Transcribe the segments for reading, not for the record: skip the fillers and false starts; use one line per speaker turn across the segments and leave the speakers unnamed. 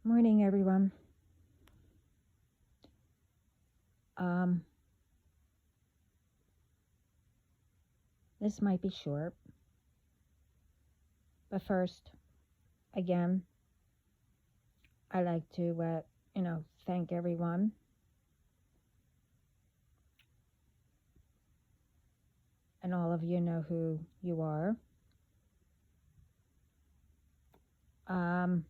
Morning, everyone. Um, this might be short, but first, again, I like to, thank everyone. And all of you know who you are. Um,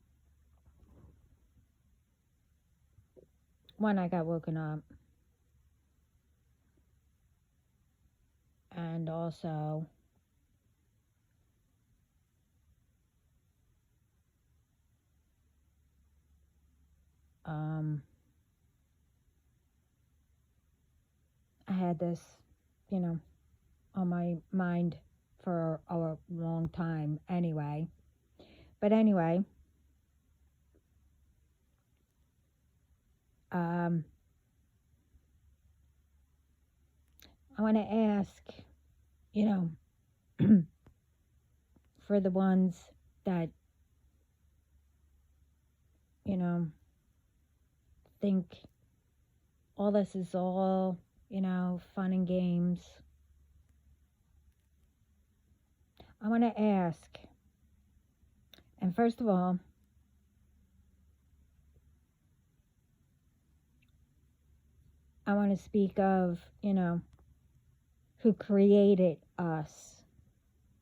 One, I got woken up, and also, um, I had this, you know, on my mind for a long time anyway. But anyway, um, I want to ask, you know, for the ones that, you know, think all this is all, fun and games. I want to ask, and first of all, I want to speak of, who created us,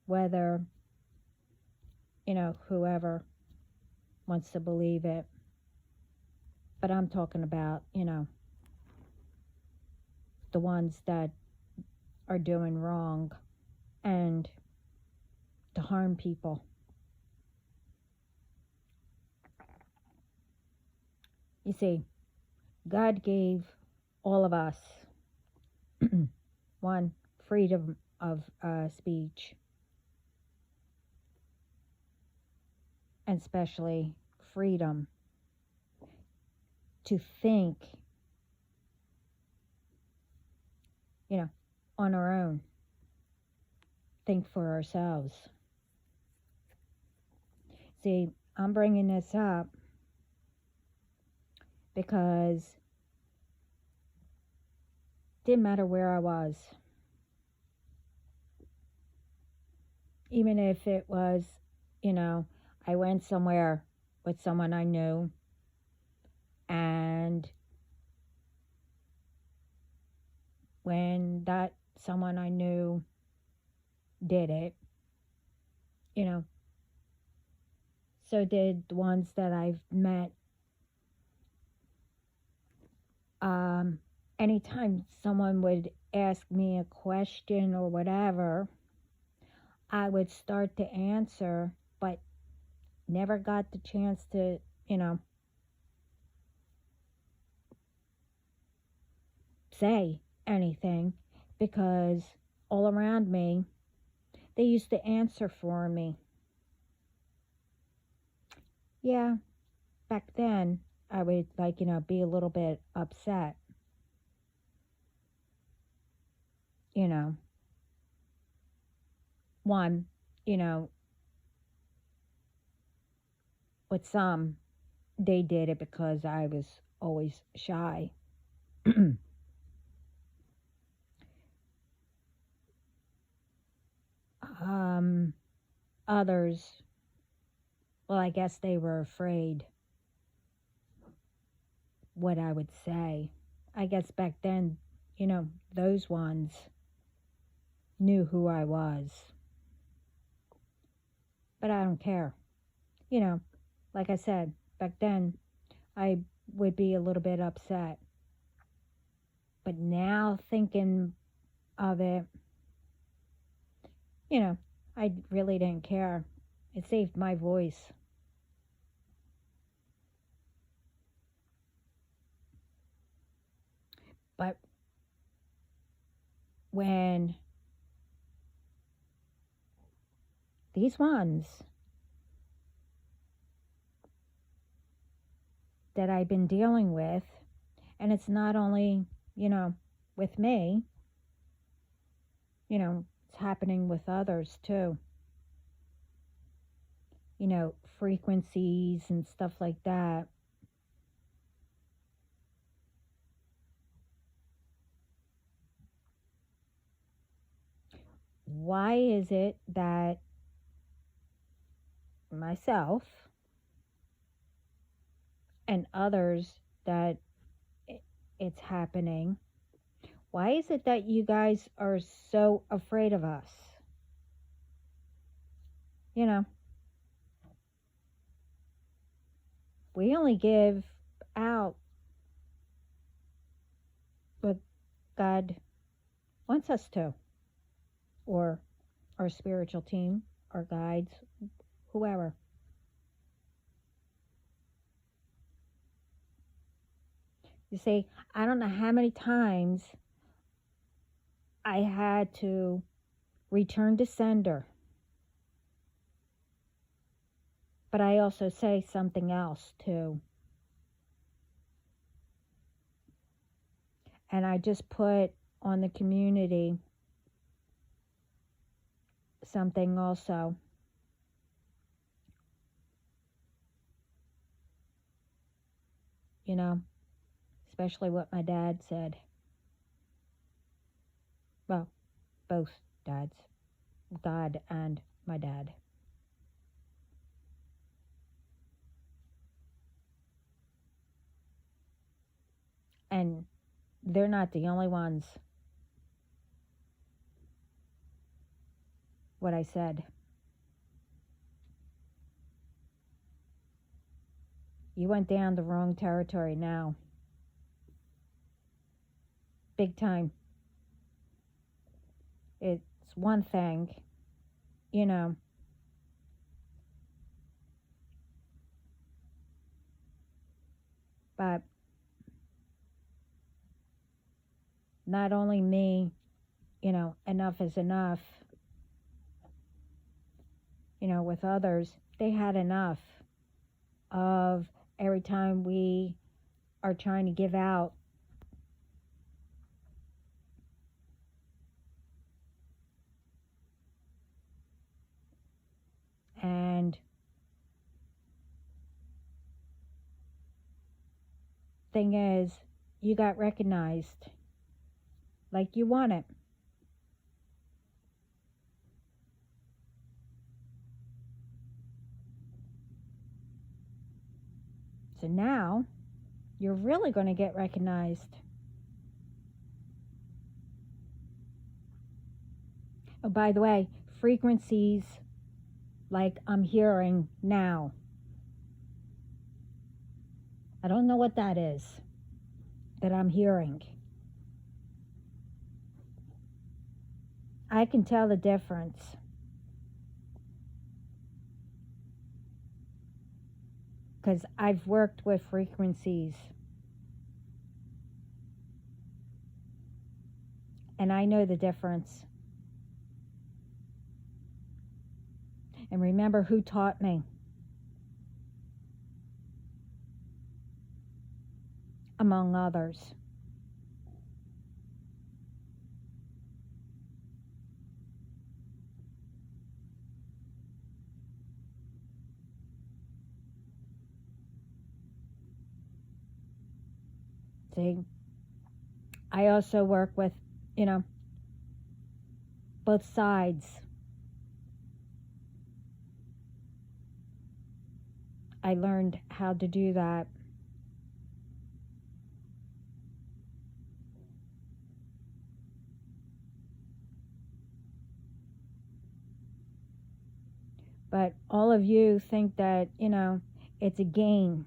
whether, whoever wants to believe it. But I'm talking about, the ones that are doing wrong and to harm people. You see, God gave all of us one, freedom of speech, and especially freedom to think, on our own, think for ourselves. See, I'm bringing this up because it didn't matter where I was. Even if it was, I went somewhere with someone I knew and when that someone I knew did it, so did the ones that I've met. Anytime someone would ask me a question or whatever, I would start to answer, but never got the chance to, say anything because all around me, they used to answer for me. Yeah, back then, I would be a little bit upset. One, with some, they did it because I was always shy. Others, well, I guess they were afraid what I would say. I guess back then, those ones knew who I was. But I don't care. Like I said, back then, I would be a little bit upset. But now thinking of it, I really didn't care. It saved my voice. But when these ones that I've been dealing with, and it's not only, with me, it's happening with others too. Frequencies and stuff like that. Why is it that myself and others that it's happening, why is it that you guys are so afraid of us? You know, we only give out what God wants us to, or our spiritual team, our guides, whoever. You see, I don't know how many times I had to return to sender, but I also say something else too. And I just put on the community something also. You know, especially what my dad said. Well, both dads, God and my dad. And they're not the only ones. What I said. You went down the wrong territory now. Big time. It's one thing, you know, but not only me, enough is enough, with others, they had enough of every time we are trying to give out. And thing is, you got recognized like you want it. So now you're really going to get recognized. Oh, by the way, frequencies like I'm hearing now. I don't know what that is that I'm hearing. I can tell the difference. Because I've worked with frequencies. And I know the difference. And remember who taught me. Among others. See, I also work with, both sides. I learned how to do that. But all of you think that, it's a game.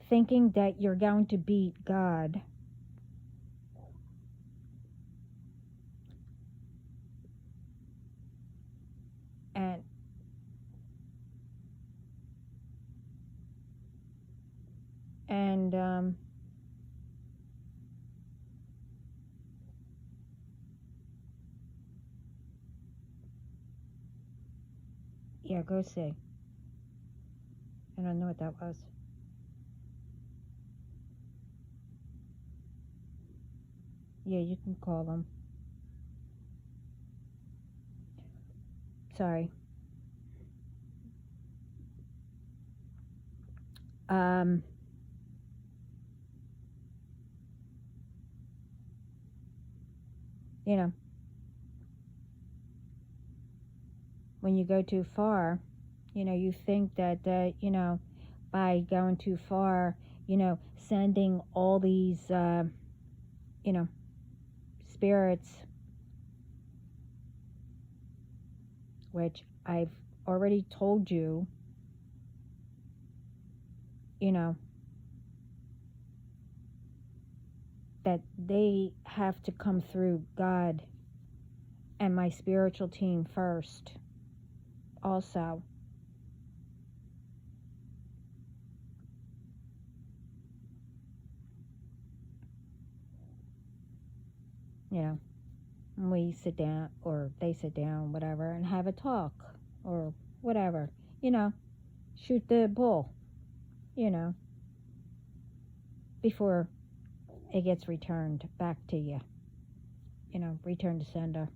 Thinking that you're going to beat God. And yeah, go see. I don't know what that was. Yeah, you can call them. Sorry. Um, you know, when you go too far, you think that, by going too far, sending all these, you know, spirits, which I've already told you, that they have to come through God and my spiritual team first also. We sit down, or they sit down, whatever, and have a talk, or whatever, shoot the bull, before it gets returned back to you, return to sender.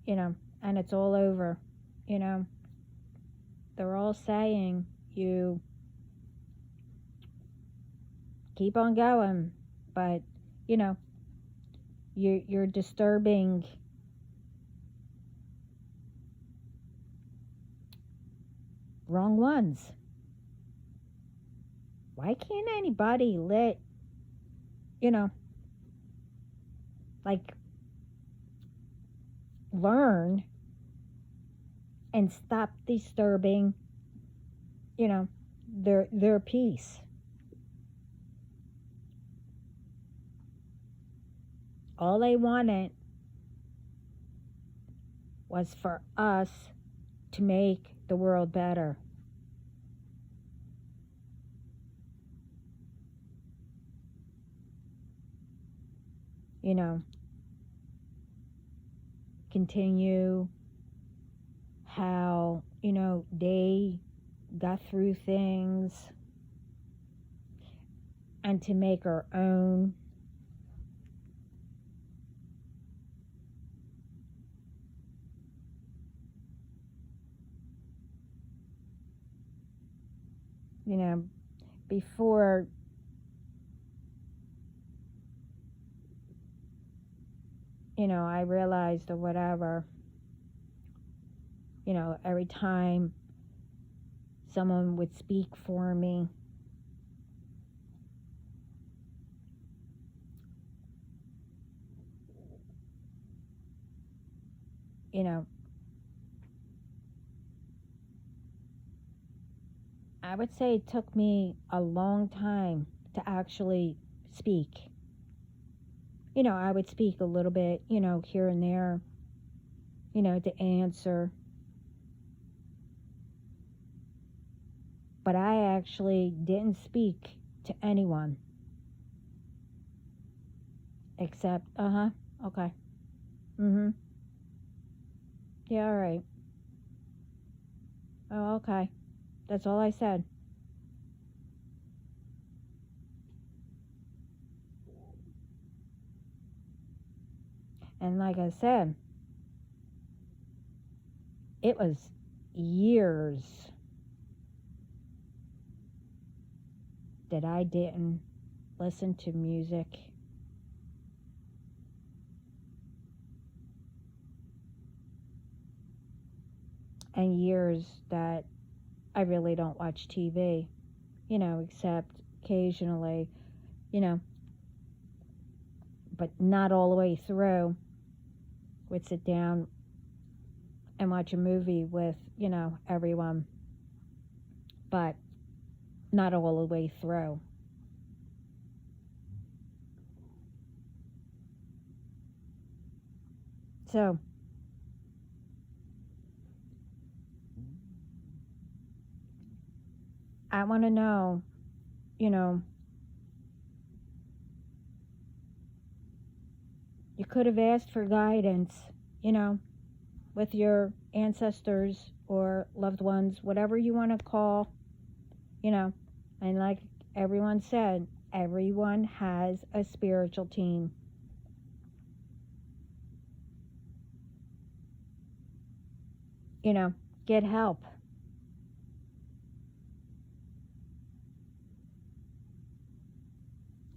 And it's all over, they're all saying, you keep on going, but, you're disturbing wrong ones. Why can't anybody learn and stop disturbing, their peace? All they wanted was for us to make the world better. Continue how, they got through things, and to make our own. Before I realized, or whatever, every time someone would speak for me, I would say it took me a long time to actually speak. I would speak a little bit, here and there, to answer. But I actually didn't speak to anyone. Except, okay. Yeah, all right. Oh, okay. That's all I said. And like I said, it was years that I didn't listen to music. And years that I really don't watch TV, except occasionally, but not all the way through. Would sit down and watch a movie with, everyone, but not all the way through. So, I want to know, you could have asked for guidance, with your ancestors or loved ones, whatever you want to call, and like everyone said, everyone has a spiritual team. Get help.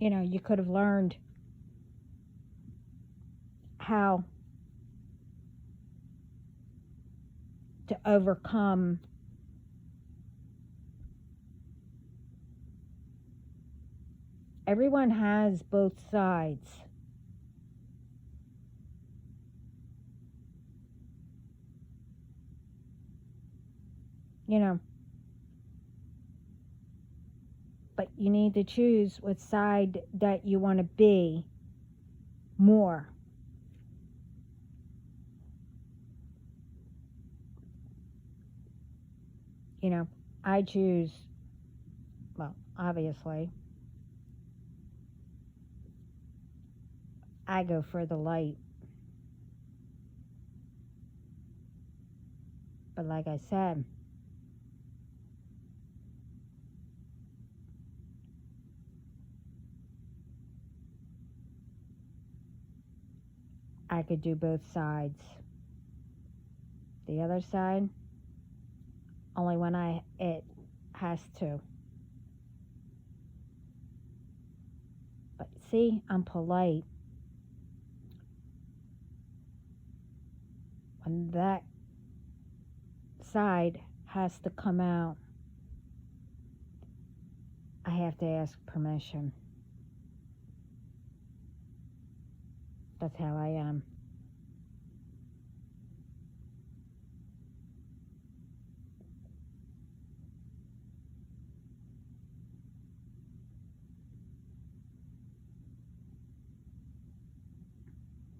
You could have learned how to overcome everyone has both sides. You know, but you need to choose what side that you want to be more. I choose, well, obviously, I go for the light. But like I said, I could do both sides. The other side, only when it has to. But see, I'm polite. When that side has to come out, I have to ask permission. That's how I am.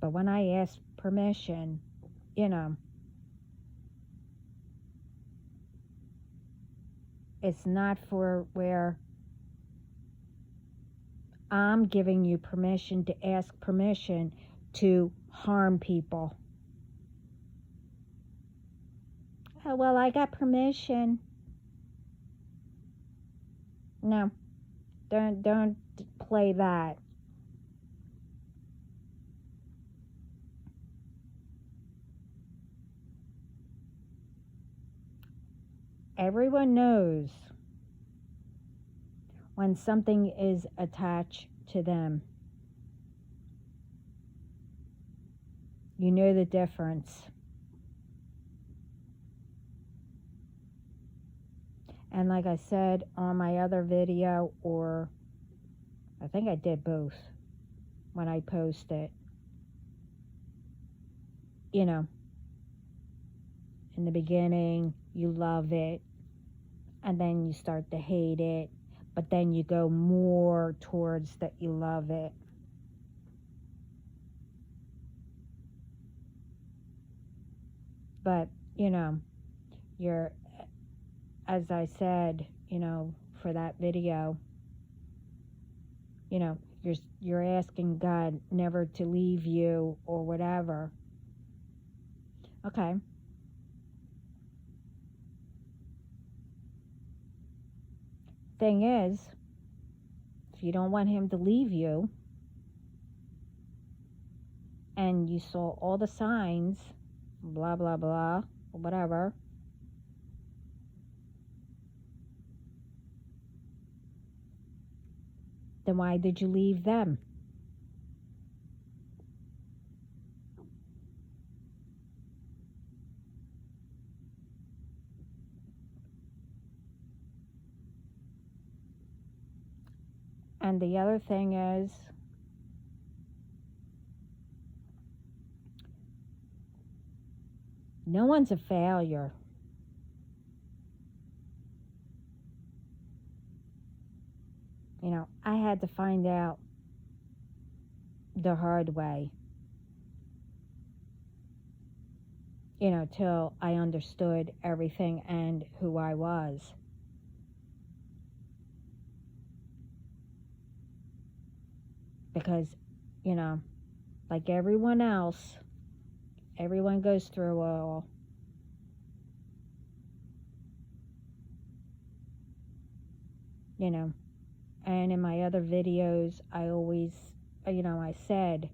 But when I ask permission, it's not for where I'm giving you permission to ask permission to harm people. Oh, well, I got permission. No, don't play that. Everyone knows when something is attached to them. You know the difference. And like I said on my other video, or I think I did both when I posted, in the beginning, you love it, and then you start to hate it, but then you go more towards that you love it. But, you're, as I said, for that video, you're asking God never to leave you or whatever. Okay. Thing is, if you don't want him to leave you, and you saw all the signs, blah, blah, blah, or whatever, then why did you leave them? And the other thing is, no one's a failure. I had to find out the hard way, till I understood everything and who I was. Because, like everyone else, everyone goes through it all. And in my other videos, I always, I said,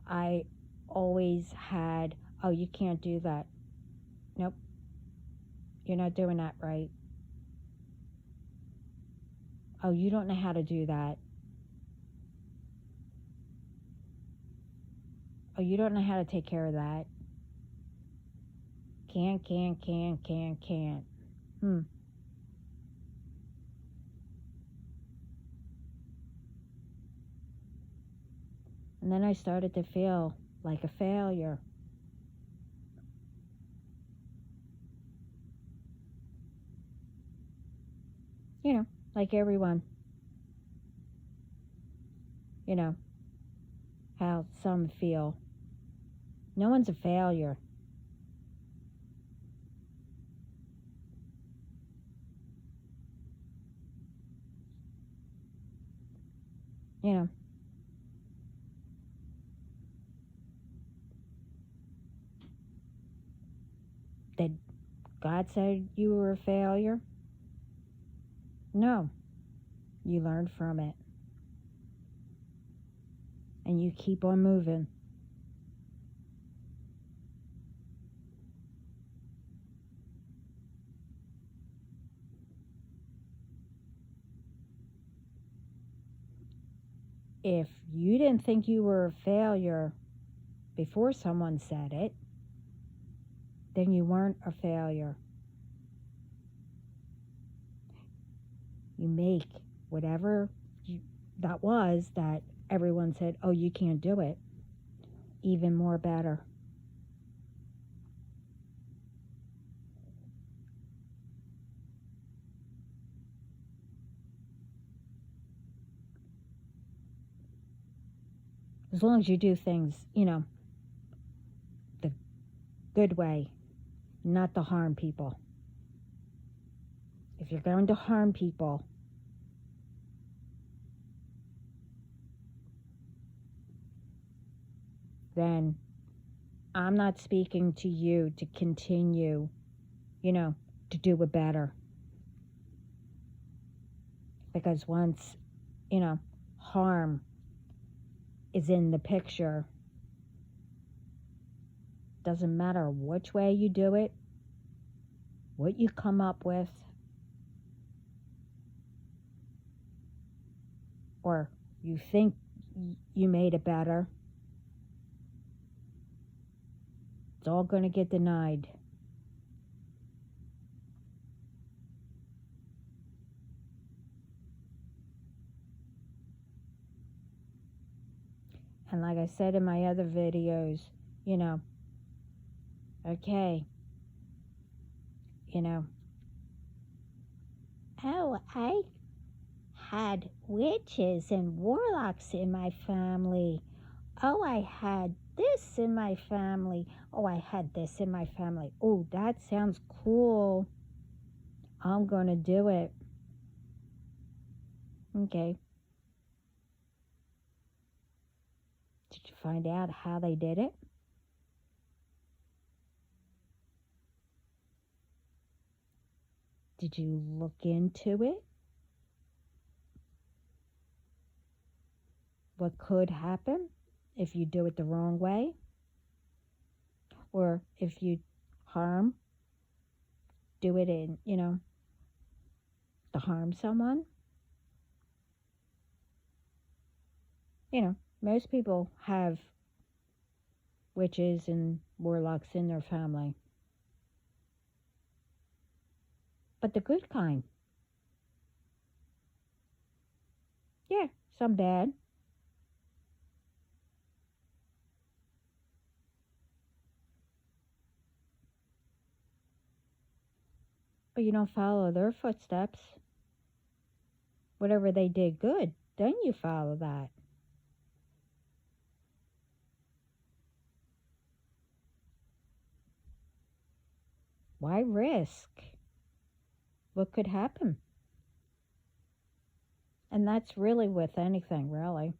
I always had, oh, you can't do that. Nope. You're not doing that right. Oh, you don't know how to do that. Oh, you don't know how to take care of that. Can't. Hmm. And then I started to feel like a failure. You know, like everyone. You know, how some feel. No one's a failure. You know, did God say you were a failure? No. You learned from it. And you keep on moving. If you didn't think you were a failure before someone said it, then you weren't a failure. You make whatever that was that everyone said, oh, you can't do it, even more better. As long as you do things, the good way, not to harm people. If you're going to harm people, then I'm not speaking to you to continue, to do it better. Because once, harm is in the picture, doesn't matter which way you do it, what you come up with, or you think you made it better, it's all going to get denied. And like I said in my other videos, okay, oh, I had witches and warlocks in my family. Oh, I had this in my family. Oh, I had this in my family. Oh, that sounds cool. I'm going to do it. Okay. Did you find out how they did it? Did you look into it? What could happen if you do it the wrong way? Or if you do it in, to harm someone? Most people have witches and warlocks in their family. But the good kind. Yeah, some bad. But you don't follow their footsteps. Whatever they did good, then you follow that. Why risk? What could happen? And that's really with anything, really.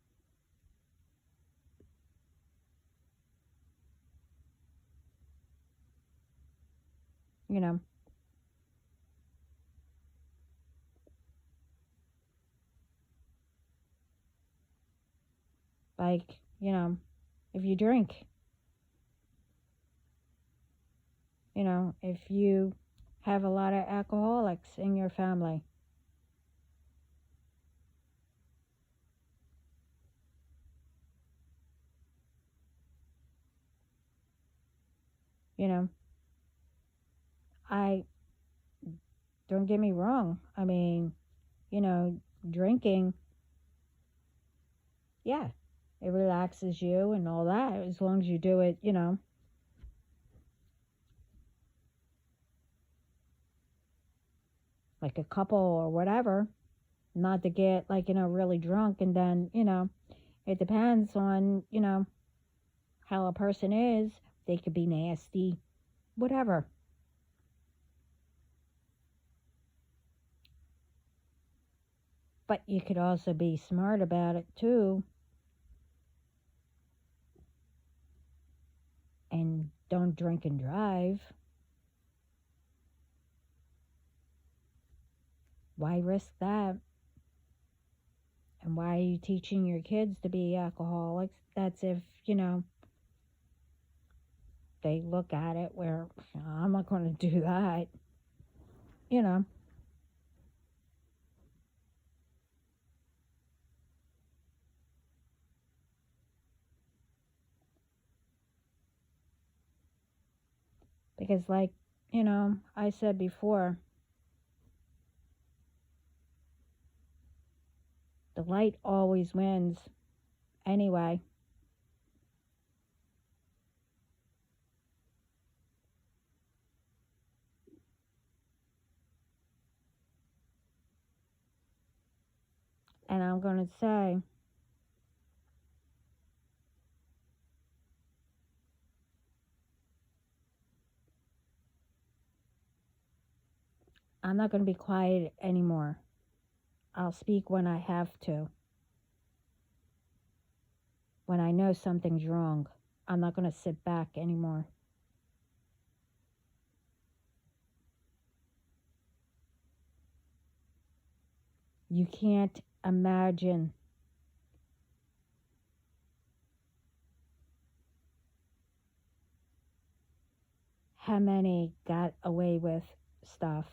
You know, like, if you drink, if you have a lot of alcoholics in your family, You know, I don't get me wrong. I mean, drinking, yeah, it relaxes you and all that as long as you do it, like a couple or whatever, not to get like, really drunk and then, it depends on, how a person is. They could be nasty, whatever. But you could also be smart about it too and don't drink and drive. Why risk that? And why are you teaching your kids to be alcoholics? That's if, they look at it where I'm not going to do that, you know, because, like, I said before, the light always wins anyway. And I'm going to say, I'm not going to be quiet anymore. I'll speak when I have to. When I know something's wrong, I'm not going to sit back anymore. You can't imagine how many got away with stuff.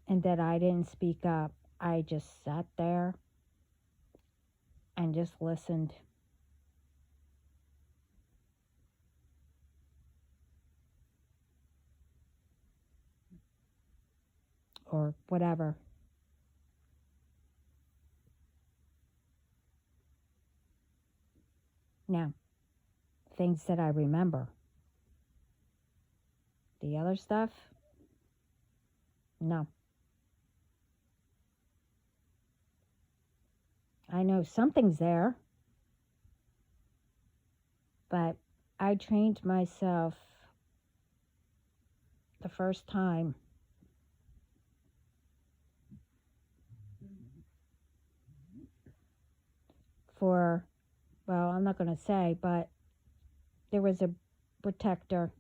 And that I didn't speak up. I just sat there and just listened. Or whatever. Now, things that I remember. The other stuff, no. I know something's there, but I trained myself the first time for, well, I'm not going to say, but there was a protector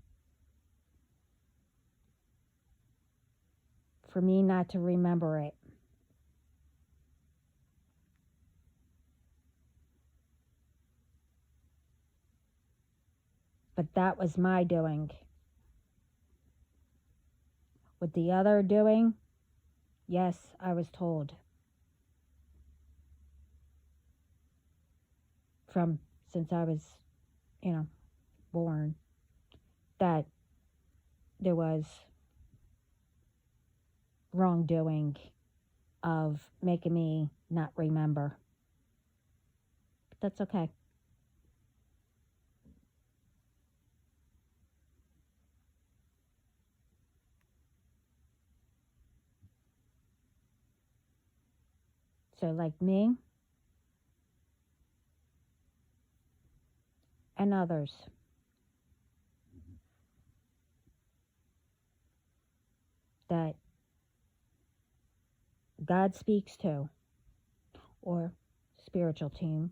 for me not to remember it. But that was my doing. With the other doing, yes, I was told from since I was, born that there was wrongdoing of making me not remember. But that's okay. So, like me and others, that God speaks to, or spiritual team,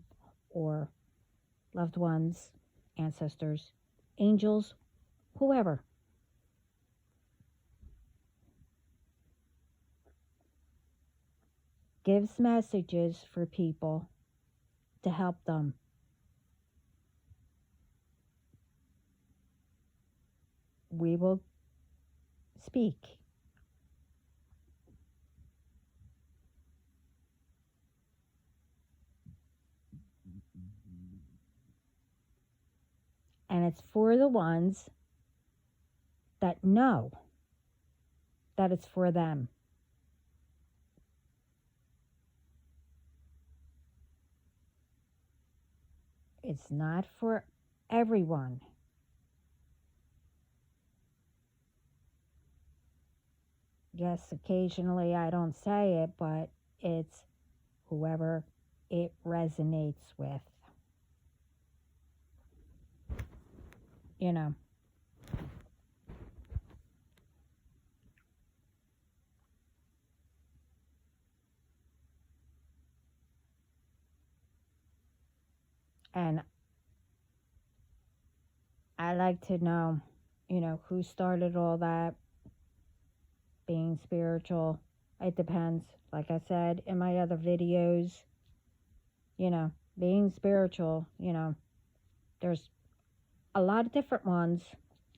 or loved ones, ancestors, angels, whoever. Gives messages for people to help them. We will speak. And it's for the ones that know that it's for them. It's not for everyone. Yes, occasionally I don't say it, but it's whoever it resonates with. You know. And I like to know, who started all that being spiritual. It depends. Like I said in my other videos, being spiritual, there's a lot of different ones.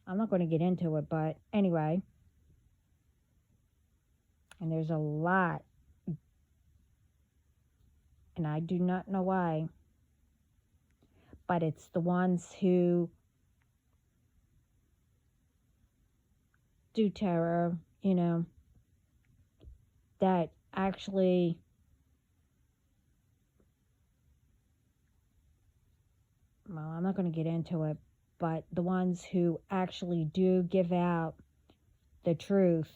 I'm not going to get into it, but anyway. And there's a lot. And I do not know why. But it's the ones who do tarot, that actually well, I'm not going to get into it, but the ones who actually do give out the truth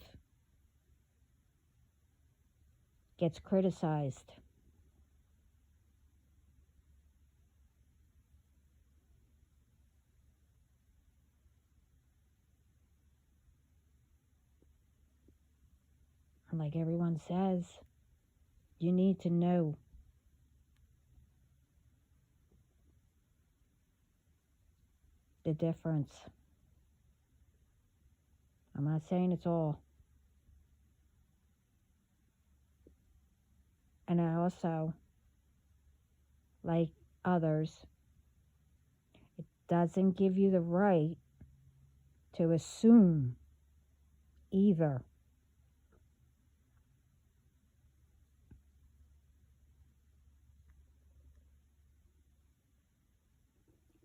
gets criticized. And like everyone says, you need to know. The difference. I'm not saying it's all. And I also, like others, it doesn't give you the right to assume either.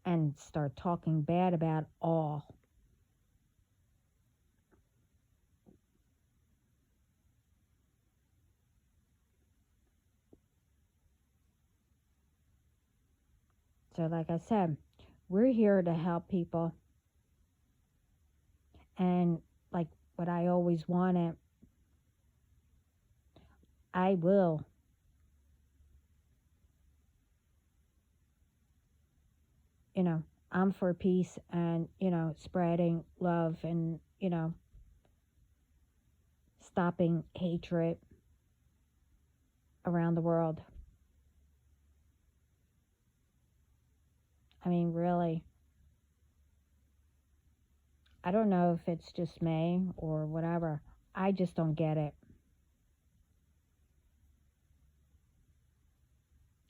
And start talking bad about all. So like I said, we're here to help people. And like what I always wanted, I will. I'm for peace and, spreading love and, stopping hatred around the world. I mean, really. I don't know if it's just me or whatever. I just don't get it.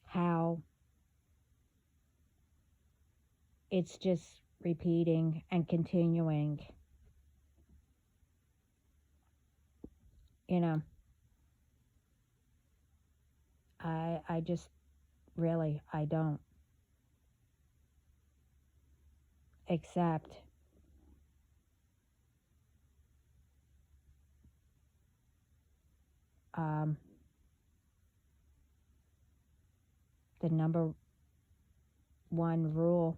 How it's just repeating and continuing. I just really, I don't. Except the number one rule,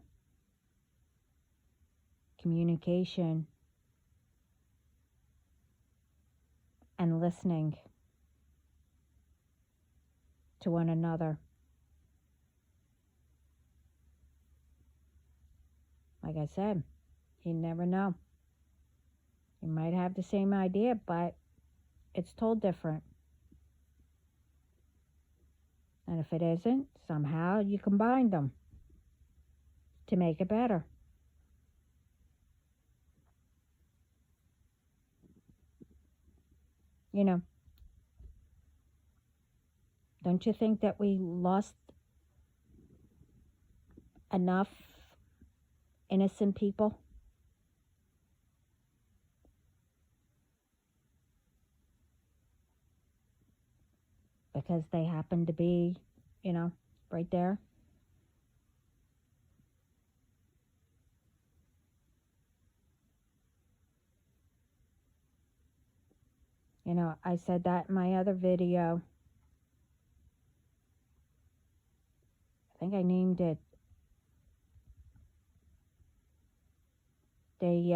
communication and listening to one another. Like I said, you never know. You might have the same idea, but it's told different. And if it isn't, somehow you combine them to make it better. Don't you think that we lost enough innocent people? Because they happen to be, right there. I said that in my other video. I think I named it. They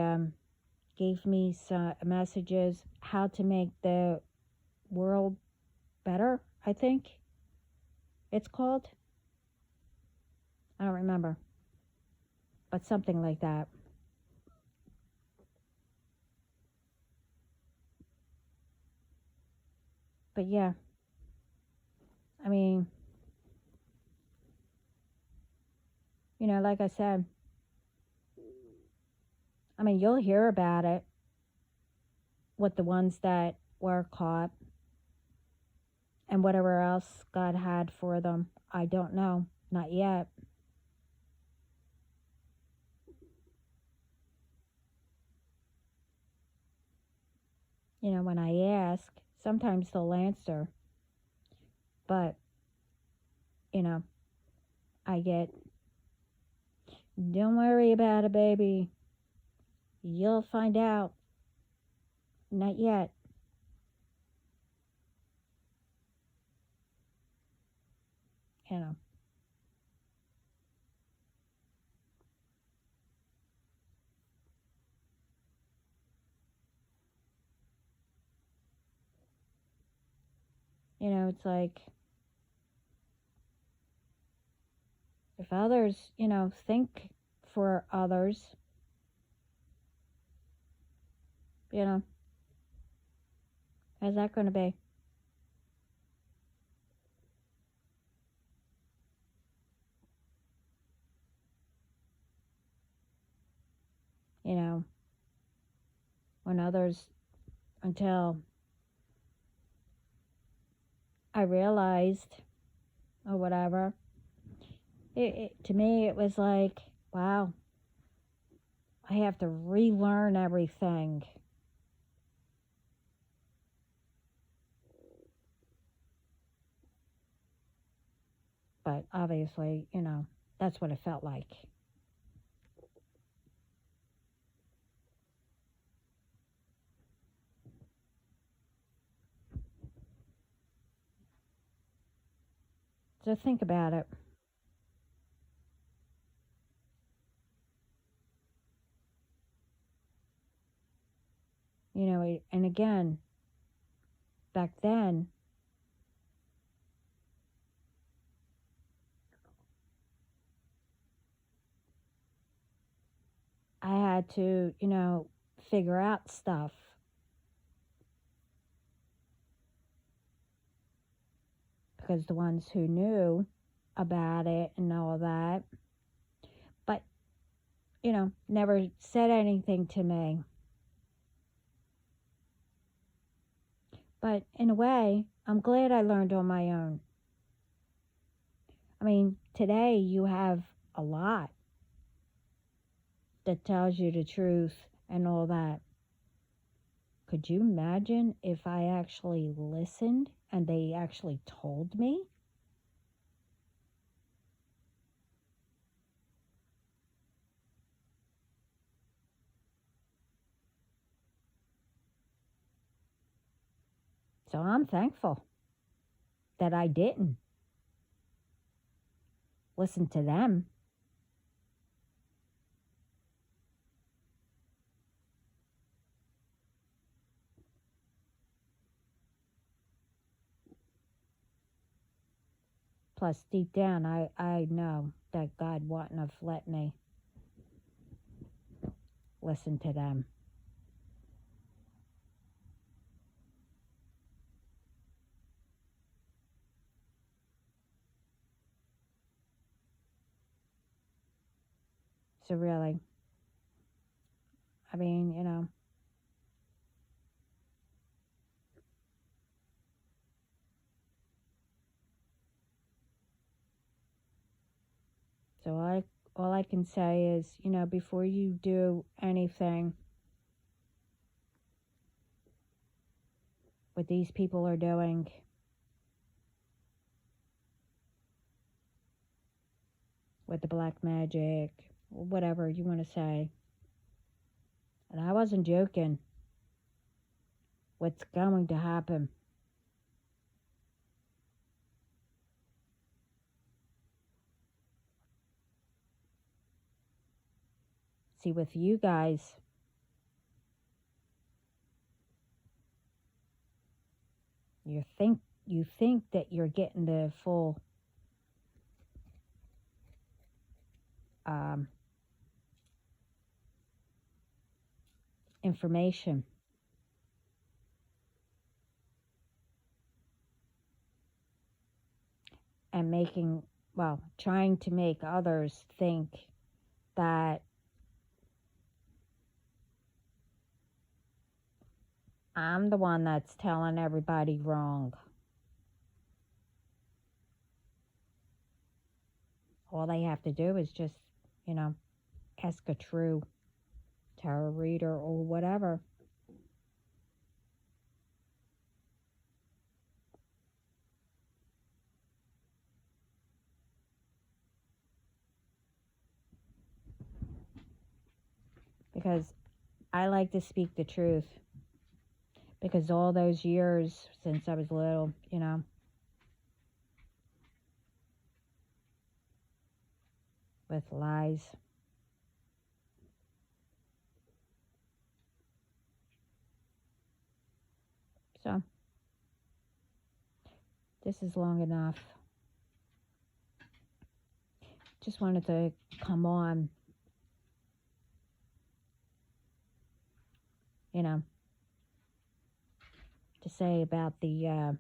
gave me some messages how to make the world better, I think it's called. I don't remember, but something like that. But yeah, I mean, like I said, I mean, you'll hear about it with the ones that were caught and whatever else God had for them. I don't know. Not yet. When I ask, sometimes they'll answer. But, I get, don't worry about it, baby. You'll find out. Not yet. You know. It's like if others, think for others, how's that going to be? When others, until I realized or whatever, to me it was like, wow, I have to relearn everything. But obviously, that's what it felt like. So think about it. And again, back then, I had to, figure out stuff. Because the ones who knew about it and all that, but, never said anything to me. But in a way, I'm glad I learned on my own. I mean, today you have a lot that tells you the truth and all that. Could you imagine if I actually listened and they actually told me? So I'm thankful that I didn't listen to them. Plus, deep down, I know that God wouldn't have let me listen to them. So really, I mean, so all I can say is, before you do anything, what these people are doing, with the black magic, whatever you want to say. And I wasn't joking. what's going to happen. See, with you guys, you think that you're getting the full information, and trying to make others think that I'm the one that's telling everybody wrong. All they have to do is just, ask a true tarot reader or whatever. Because I like to speak the truth. Because all those years since I was little, with lies. So, this is long enough. Just wanted to come on, to say about the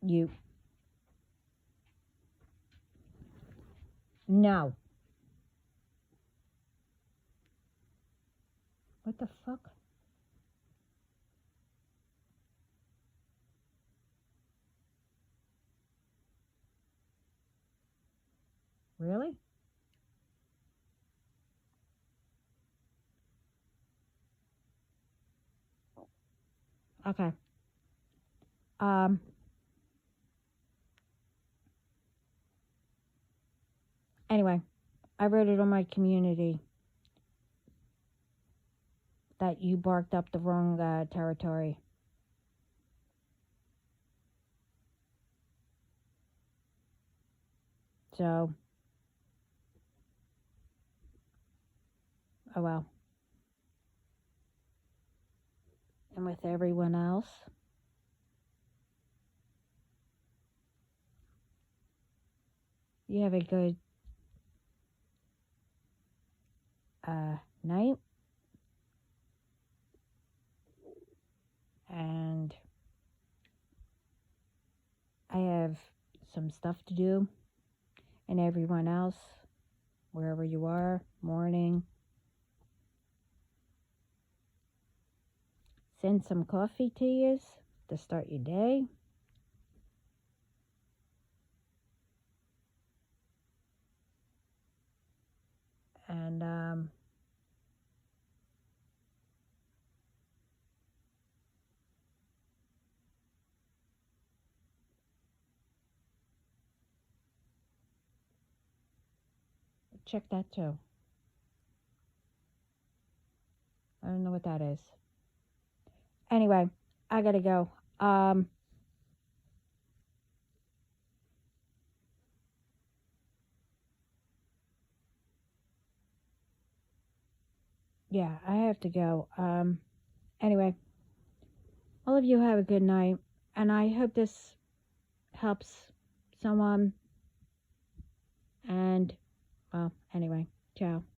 you. No. What the fuck? Really? Okay. Anyway, I wrote it on my community that you barked up the wrong territory. So, oh well. And with everyone else, you have a good night. And I have some stuff to do. And everyone else, wherever you are, morning, send some coffee to you to start your day. And check that too. I don't know what that is. Anyway, I gotta go. Yeah, I have to go. Anyway, all of you have a good night, and I hope this helps someone. And, well, anyway, ciao.